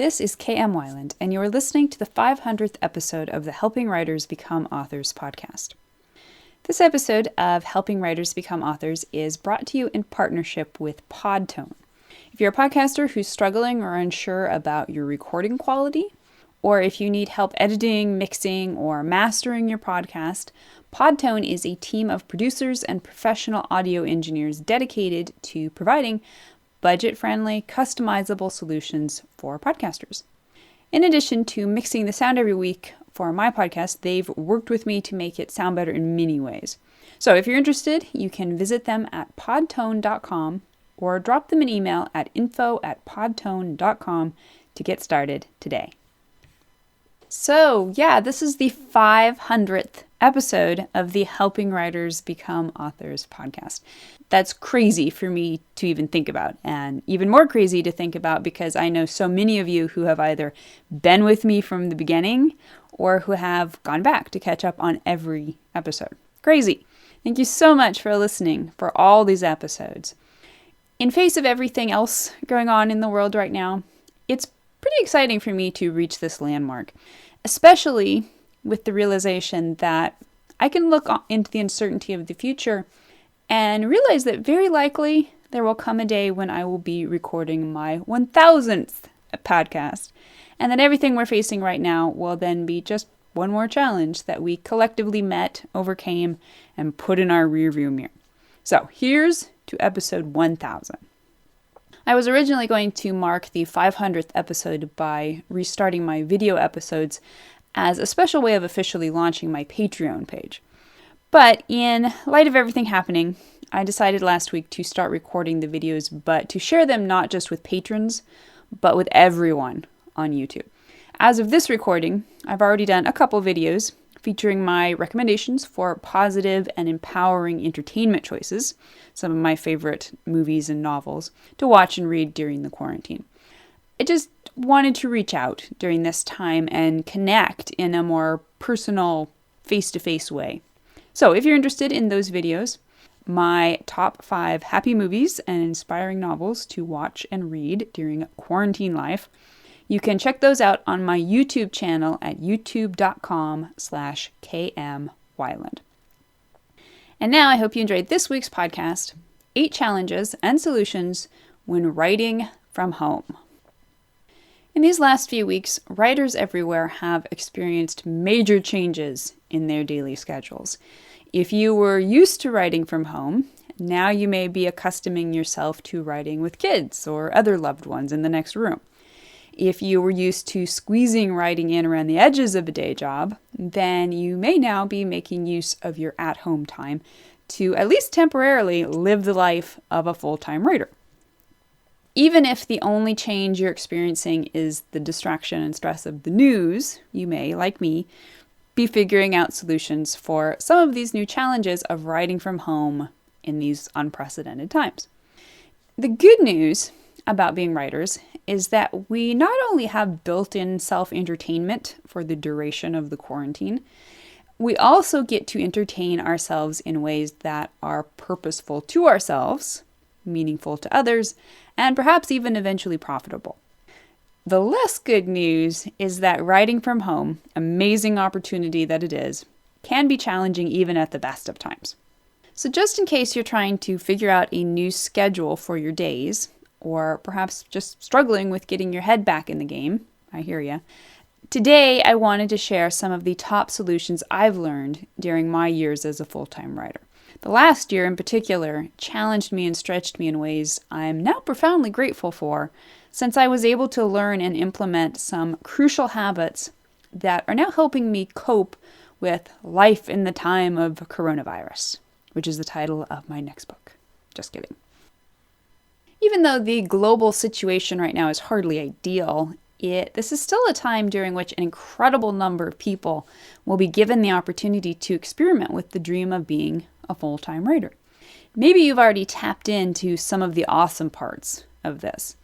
This is KM Weiland, and you are listening to the 500th episode of the Helping Writers Become Authors podcast. This episode of Helping Writers Become Authors is brought to you in partnership with Podtone. If you're a podcaster who's struggling or unsure about your recording quality, or if you need help editing, mixing, or mastering your podcast, Podtone is a team of producers and professional audio engineers dedicated to providing budget-friendly, customizable solutions for podcasters. In addition to mixing the sound every week for my podcast, they've worked with me to make it sound better in many ways. So if you're interested, you can visit them at podtone.com or drop them an email at info@podtone.com to get started today. So this is the 500th episode of the Helping Writers Become Authors podcast. That's crazy for me to even think about, and even more crazy to think about because I know so many of you who have either been with me from the beginning or who have gone back to catch up on every episode. Crazy. Thank you so much for listening for all these episodes. In face of everything else going on in the world right now, it's pretty exciting for me to reach this landmark, especially with the realization that I can look into the uncertainty of the future and realize that very likely there will come a day when I will be recording my 1000th podcast, and that everything we're facing right now will then be just one more challenge that we collectively met, overcame, and put in our rearview mirror. So here's to episode 1000. I was originally going to mark the 500th episode by restarting my video episodes as a special way of officially launching my Patreon page. But in light of everything happening, I decided last week to start recording the videos, but to share them not just with patrons, but with everyone on YouTube. As of this recording, I've already done a couple videos featuring my recommendations for positive and empowering entertainment choices, some of my favorite movies and novels, to watch and read during the quarantine. I just wanted to reach out during this time and connect in a more personal, face-to-face way. So if you're interested in those videos, my top 5 happy movies and inspiring novels to watch and read during quarantine life, you can check those out on my YouTube channel at youtube.com/KMWeiland. And now I hope you enjoyed this week's podcast, 8 Challenges and Solutions When Writing from Home. In these last few weeks, writers everywhere have experienced major changes in their daily schedules. If you were used to writing from home, now you may be accustoming yourself to writing with kids or other loved ones in the next room. If you were used to squeezing writing in around the edges of a day job, then you may now be making use of your at-home time to at least temporarily live the life of a full-time writer. Even if the only change you're experiencing is the distraction and stress of the news, you may, like me, be figuring out solutions for some of these new challenges of writing from home in these unprecedented times. The good news about being writers is that we not only have built-in self-entertainment for the duration of the quarantine, we also get to entertain ourselves in ways that are purposeful to ourselves, meaningful to others, and perhaps even eventually profitable. The less good news is that writing from home, amazing opportunity that it is, can be challenging even at the best of times. So just in case you're trying to figure out a new schedule for your days, or perhaps just struggling with getting your head back in the game, I hear ya. Today, I wanted to share some of the top solutions I've learned during my years as a full-time writer. The last year in particular challenged me and stretched me in ways I'm now profoundly grateful for, since I was able to learn and implement some crucial habits that are now helping me cope with life in the time of coronavirus, which is the title of my next book. Just kidding. Even though the global situation right now is hardly ideal, this is still a time during which an incredible number of people will be given the opportunity to experiment with the dream of being a full-time writer. Maybe you've already tapped into some of the awesome parts of this,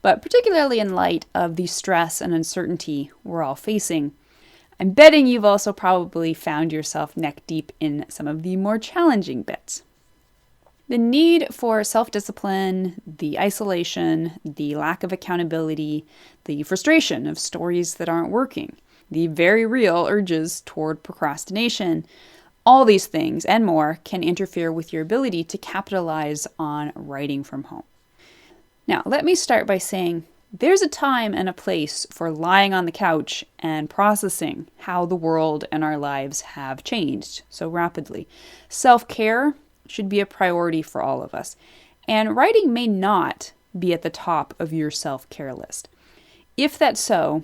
but particularly in light of the stress and uncertainty we're all facing, I'm betting you've also probably found yourself neck deep in some of the more challenging bits. The need for self-discipline, the isolation, the lack of accountability, the frustration of stories that aren't working, the very real urges toward procrastination, all these things and more can interfere with your ability to capitalize on writing from home. Now, let me start by saying there's a time and a place for lying on the couch and processing how the world and our lives have changed so rapidly. Self-care should be a priority for all of us, and writing may not be at the top of your self-care list. If that's so,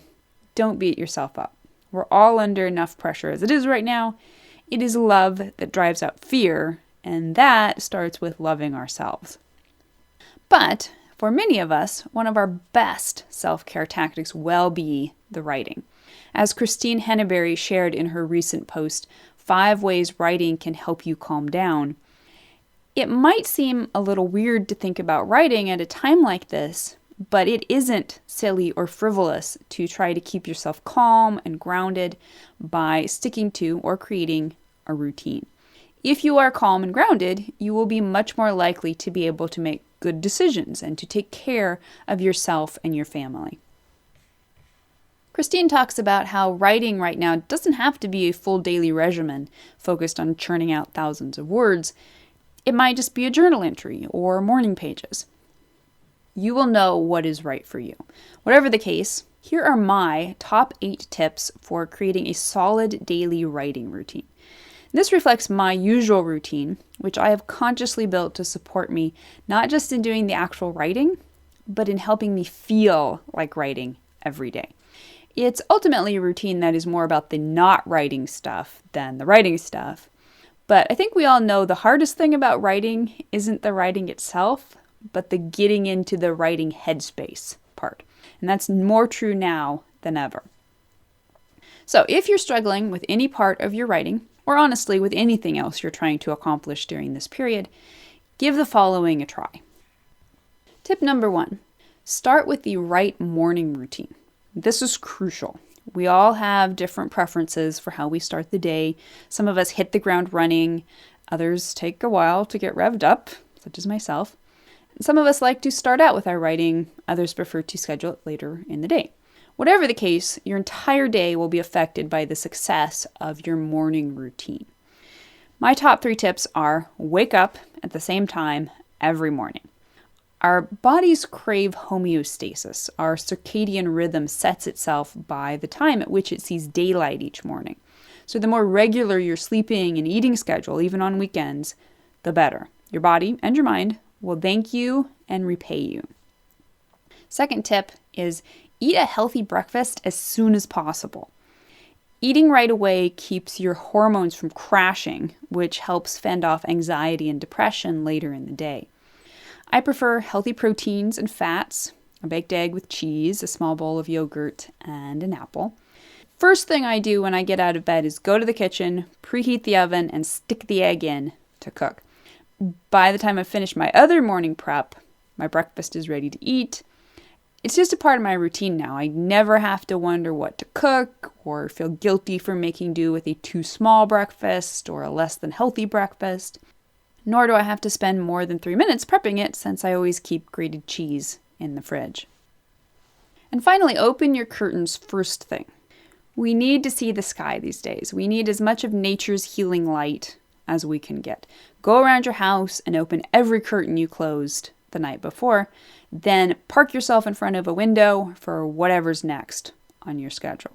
don't beat yourself up. We're all under enough pressure as it is right now. It is love that drives out fear, and that starts with loving ourselves. But for many of us, one of our best self-care tactics will be the writing. As Christine Henneberry shared in her recent post, 5 ways writing can help you calm down, it might seem a little weird to think about writing at a time like this, but it isn't silly or frivolous to try to keep yourself calm and grounded by sticking to or creating a routine. If you are calm and grounded, you will be much more likely to be able to make good decisions and to take care of yourself and your family. Christine talks about how writing right now doesn't have to be a full daily regimen focused on churning out thousands of words. It might just be a journal entry or morning pages. You will know what is right for you. Whatever the case, here are my top 8 tips for creating a solid daily writing routine. This reflects my usual routine, which I have consciously built to support me not just in doing the actual writing, but in helping me feel like writing every day. It's ultimately a routine that is more about the not writing stuff than the writing stuff. But I think we all know the hardest thing about writing isn't the writing itself, but the getting into the writing headspace part. And that's more true now than ever. So if you're struggling with any part of your writing, or honestly with anything else you're trying to accomplish during this period, give the following a try. Tip number 1, start with the right morning routine. This is crucial. We all have different preferences for how we start the day. Some of us hit the ground running. Others take a while to get revved up, such as myself. Some of us like to start out with our writing. Others prefer to schedule it later in the day. Whatever the case, your entire day will be affected by the success of your morning routine. My top 3 tips are wake up at the same time every morning. Our bodies crave homeostasis. Our circadian rhythm sets itself by the time at which it sees daylight each morning. So the more regular your sleeping and eating schedule, even on weekends, the better. Your body and your mind will thank you and repay you. Second tip is eat a healthy breakfast as soon as possible. Eating right away keeps your hormones from crashing, which helps fend off anxiety and depression later in the day. I prefer healthy proteins and fats, a baked egg with cheese, a small bowl of yogurt, and an apple. First thing I do when I get out of bed is go to the kitchen, preheat the oven, and stick the egg in to cook. By the time I've finished my other morning prep, my breakfast is ready to eat. It's just a part of my routine now. I never have to wonder what to cook or feel guilty for making do with a too small breakfast or a less than healthy breakfast. Nor do I have to spend more than 3 minutes prepping it since I always keep grated cheese in the fridge. And finally, open your curtains first thing. We need to see the sky these days. We need as much of nature's healing light as we can get. Go around your house and open every curtain you closed the night before. Then park yourself in front of a window for whatever's next on your schedule.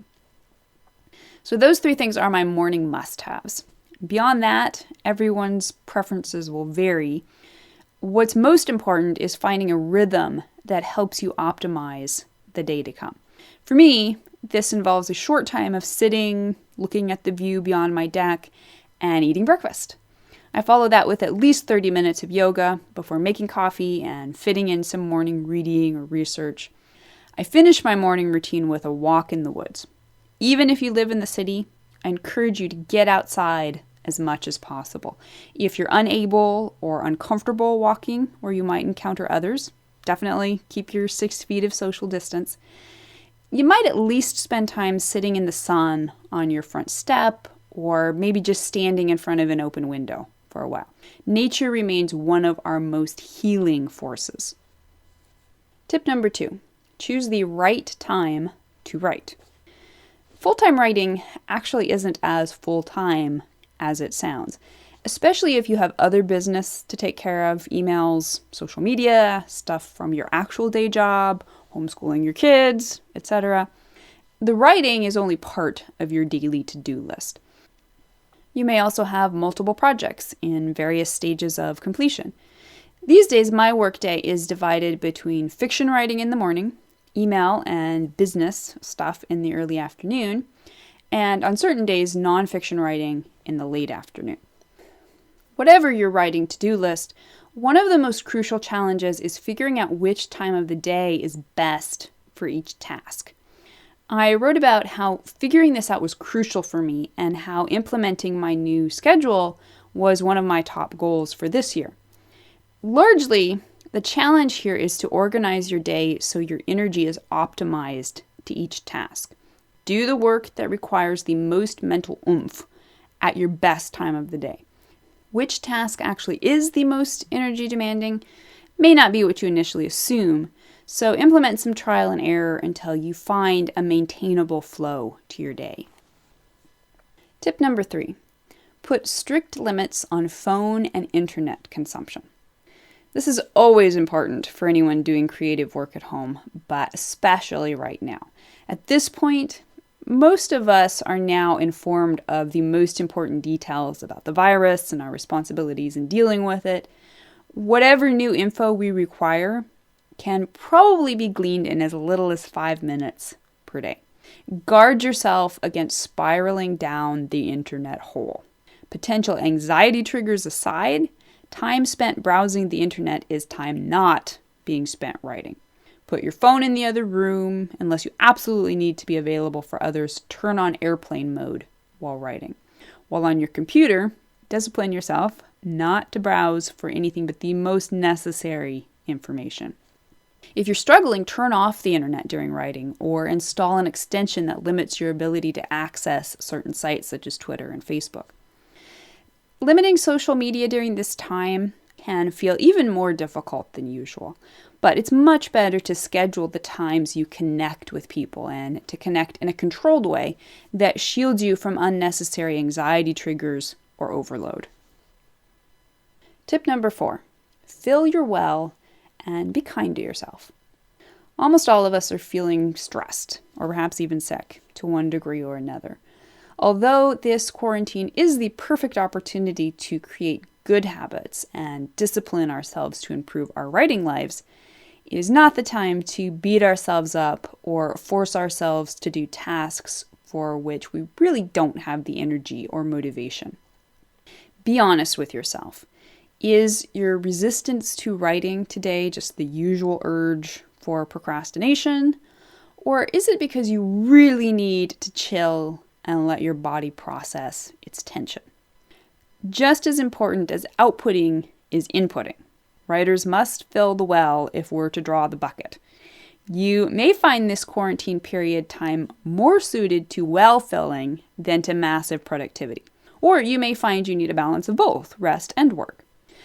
So those 3 things are my morning must-haves. Beyond that, everyone's preferences will vary. What's most important is finding a rhythm that helps you optimize the day to come. For me, this involves a short time of sitting, looking at the view beyond my deck, and eating breakfast. I follow that with at least 30 minutes of yoga before making coffee and fitting in some morning reading or research. I finish my morning routine with a walk in the woods. Even if you live in the city, I encourage you to get outside as much as possible. If you're unable or uncomfortable walking where you might encounter others, definitely keep your 6 feet of social distance. You might at least spend time sitting in the sun on your front step or maybe just standing in front of an open window for a while. Nature remains one of our most healing forces. Tip number 2, choose the right time to write. Full-time writing actually isn't as full-time as it sounds, especially if you have other business to take care of, emails, social media, stuff from your actual day job, homeschooling your kids, etc. The writing is only part of your daily to-do list. You may also have multiple projects in various stages of completion. These days, my workday is divided between fiction writing in the morning, email and business stuff in the early afternoon, and on certain days, nonfiction writing in the late afternoon. Whatever your writing to-do list, one of the most crucial challenges is figuring out which time of the day is best for each task. I wrote about how figuring this out was crucial for me and how implementing my new schedule was one of my top goals for this year. Largely, the challenge here is to organize your day so your energy is optimized to each task. Do the work that requires the most mental oomph at your best time of the day. Which task actually is the most energy demanding may not be what you initially assume, so implement some trial and error until you find a maintainable flow to your day. Tip number 3, put strict limits on phone and internet consumption. This is always important for anyone doing creative work at home, but especially right now. At this point, most of us are now informed of the most important details about the virus and our responsibilities in dealing with it. Whatever new info we require can probably be gleaned in as little as 5 minutes per day. Guard yourself against spiraling down the internet hole. Potential anxiety triggers aside, time spent browsing the internet is time not being spent writing. Put your phone in the other room. Unless you absolutely need to be available for others, turn on airplane mode while writing. While on your computer, discipline yourself not to browse for anything but the most necessary information. If you're struggling, turn off the internet during writing or install an extension that limits your ability to access certain sites such as Twitter and Facebook. Limiting social media during this time can feel even more difficult than usual, but it's much better to schedule the times you connect with people and to connect in a controlled way that shields you from unnecessary anxiety triggers or overload. Tip number 4, fill your well and be kind to yourself. Almost all of us are feeling stressed, or perhaps even sick, to one degree or another. Although this quarantine is the perfect opportunity to create good habits and discipline ourselves to improve our writing lives, it is not the time to beat ourselves up or force ourselves to do tasks for which we really don't have the energy or motivation. Be honest with yourself. Is your resistance to writing today just the usual urge for procrastination? Or is it because you really need to chill and let your body process its tension? Just as important as outputting is inputting. Writers must fill the well if we're to draw the bucket. You may find this quarantine period time more suited to well filling than to massive productivity. Or you may find you need a balance of both, rest and work.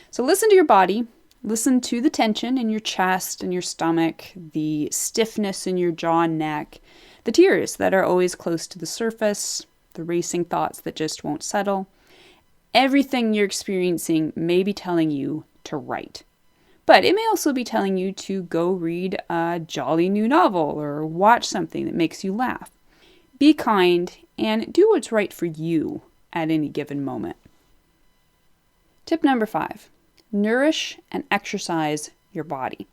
So listen to your body, listen to the tension in your chest and your stomach, the stiffness in your jaw and neck, the tears that are always close to the surface, the racing thoughts that just won't settle. Everything you're experiencing may be telling you to write. But it may also be telling you to go read a jolly new novel or watch something that makes you laugh. Be kind and do what's right for you at any given moment. Tip number 5. Nourish and exercise your body.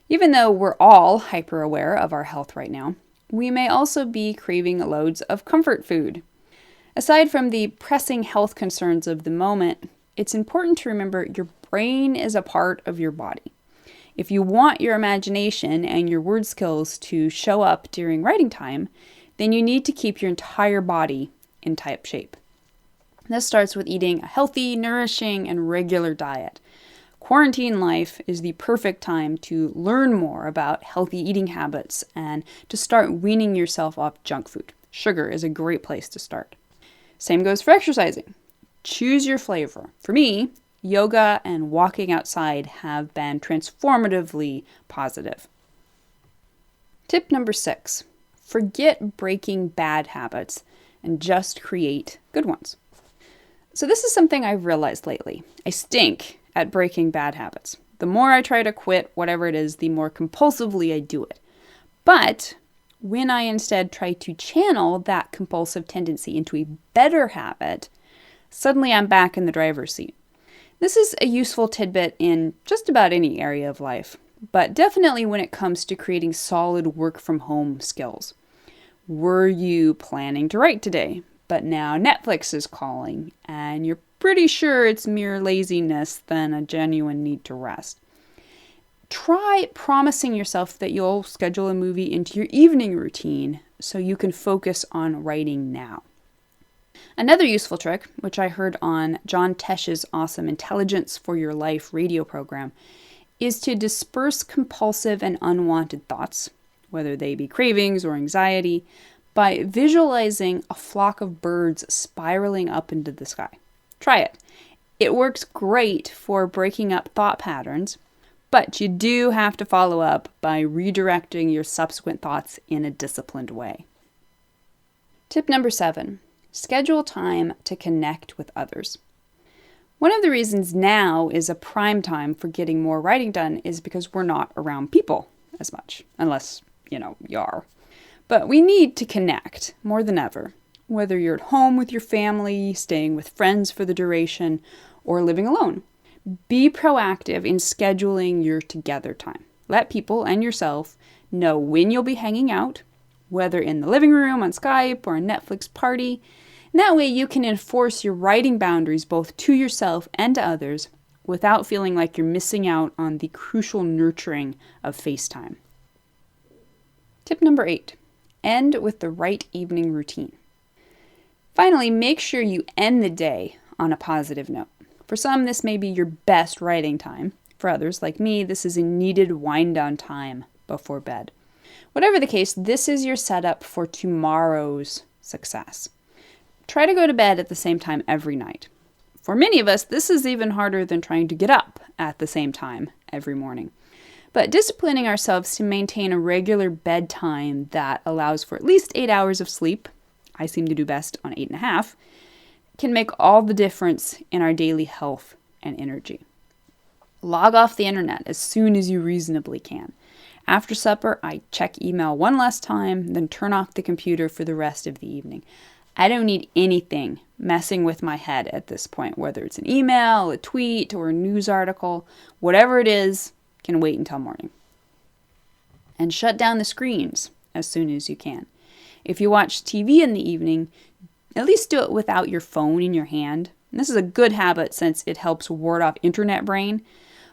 Even though we're all hyper aware of our health right now, we may also be craving loads of comfort food. Aside from the pressing health concerns of the moment, it's important to remember your brain is a part of your body. If you want your imagination and your word skills to show up during writing time, then you need to keep your entire body in tip shape. This starts with eating a healthy, nourishing, and regular diet. Quarantine life is the perfect time to learn more about healthy eating habits and to start weaning yourself off junk food. Sugar is a great place to start. Same goes for exercising. Choose your flavor. For me, yoga and walking outside have been transformatively positive. Tip number 6, forget breaking bad habits and just create good ones. So this is something I've realized lately. I stink at breaking bad habits. The more I try to quit whatever it is, the more compulsively I do it. But when I instead try to channel that compulsive tendency into a better habit, suddenly I'm back in the driver's seat. This is a useful tidbit in just about any area of life, but definitely when it comes to creating solid work from home skills. Were you planning to write today, but now Netflix is calling and you're pretty sure it's mere laziness than a genuine need to rest? Try promising yourself that you'll schedule a movie into your evening routine so you can focus on writing now. Another useful trick, which I heard on John Tesch's awesome Intelligence for Your Life radio program, is to disperse compulsive and unwanted thoughts, whether they be cravings or anxiety, by visualizing a flock of birds spiraling up into the sky. Try it. It works great for breaking up thought patterns, but you do have to follow up by redirecting your subsequent thoughts in a disciplined way. Tip number 7, schedule time to connect with others. One of the reasons now is a prime time for getting more writing done is because we're not around people as much, unless, you are. But we need to connect more than ever, whether you're at home with your family, staying with friends for the duration, or living alone. Be proactive in scheduling your together time. Let people and yourself know when you'll be hanging out, whether in the living room, on Skype, or a Netflix party. And that way you can enforce your writing boundaries both to yourself and to others without feeling like you're missing out on the crucial nurturing of FaceTime. Tip number 8, end with the right evening routine. Finally, make sure you end the day on a positive note. For some, this may be your best writing time. For others, like me, this is a needed wind-down time before bed. Whatever the case, this is your setup for tomorrow's success. Try to go to bed at the same time every night. For many of us, this is even harder than trying to get up at the same time every morning. But disciplining ourselves to maintain a regular bedtime that allows for at least 8 hours of sleep, I seem to do best on 8.5, can make all the difference in our daily health and energy. Log off the internet as soon as you reasonably can. After supper, I check email one last time, then turn off the computer for the rest of the evening. I don't need anything messing with my head at this point, whether it's an email, a tweet, or a news article. Whatever it is, can wait until morning. And shut down the screens as soon as you can. If you watch TV in the evening, at least do it without your phone in your hand. And this is a good habit since it helps ward off internet brain.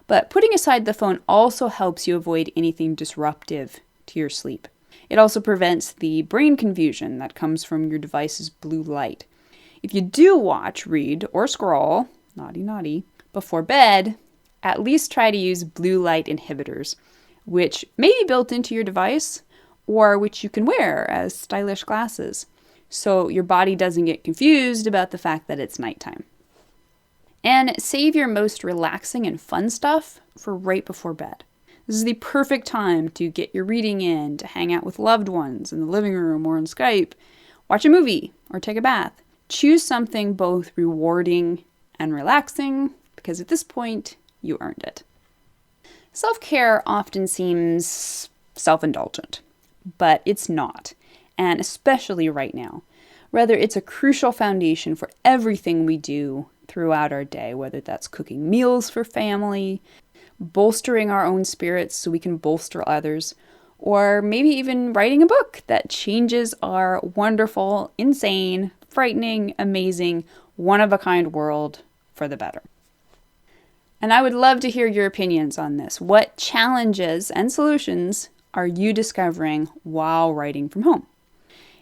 But putting aside the phone also helps you avoid anything disruptive to your sleep. It also prevents the brain confusion that comes from your device's blue light. If you do watch, read, or scroll, naughty, before bed, at least try to use blue light inhibitors, which may be built into your device or which you can wear as stylish glasses, so your body doesn't get confused about the fact that it's nighttime. And save your most relaxing and fun stuff for right before bed. This is the perfect time to get your reading in, to hang out with loved ones in the living room or on Skype, watch a movie, or take a bath. Choose something both rewarding and relaxing, because at this point, you earned it. Self-care often seems self-indulgent, but it's not, and especially right now. Rather, it's a crucial foundation for everything we do throughout our day, whether that's cooking meals for family, bolstering our own spirits so we can bolster others, or maybe even writing a book that changes our wonderful, insane, frightening, amazing, one-of-a-kind world for the better. And I would love to hear your opinions on this. What challenges and solutions are you discovering while writing from home?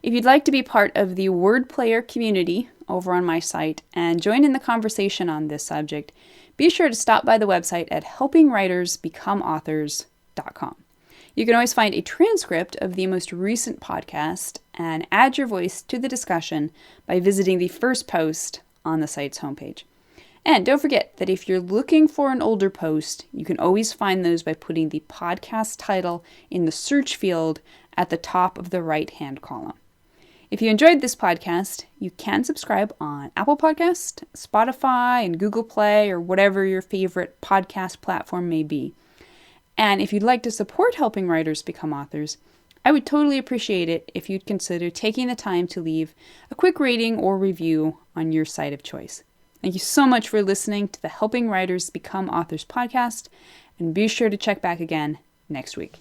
If you'd like to be part of the Word Player community over on my site and join in the conversation on this subject, be sure to stop by the website at helpingwritersbecomeauthors.com. You can always find a transcript of the most recent podcast and add your voice to the discussion by visiting the first post on the site's homepage. And don't forget that if you're looking for an older post, you can always find those by putting the podcast title in the search field at the top of the right-hand column. If you enjoyed this podcast, you can subscribe on Apple Podcast, Spotify, and Google Play, or whatever your favorite podcast platform may be. And if you'd like to support helping writers become authors, I would totally appreciate it if you'd consider taking the time to leave a quick rating or review on your site of choice. Thank you so much for listening to the Helping Writers Become Authors podcast, and be sure to check back again next week.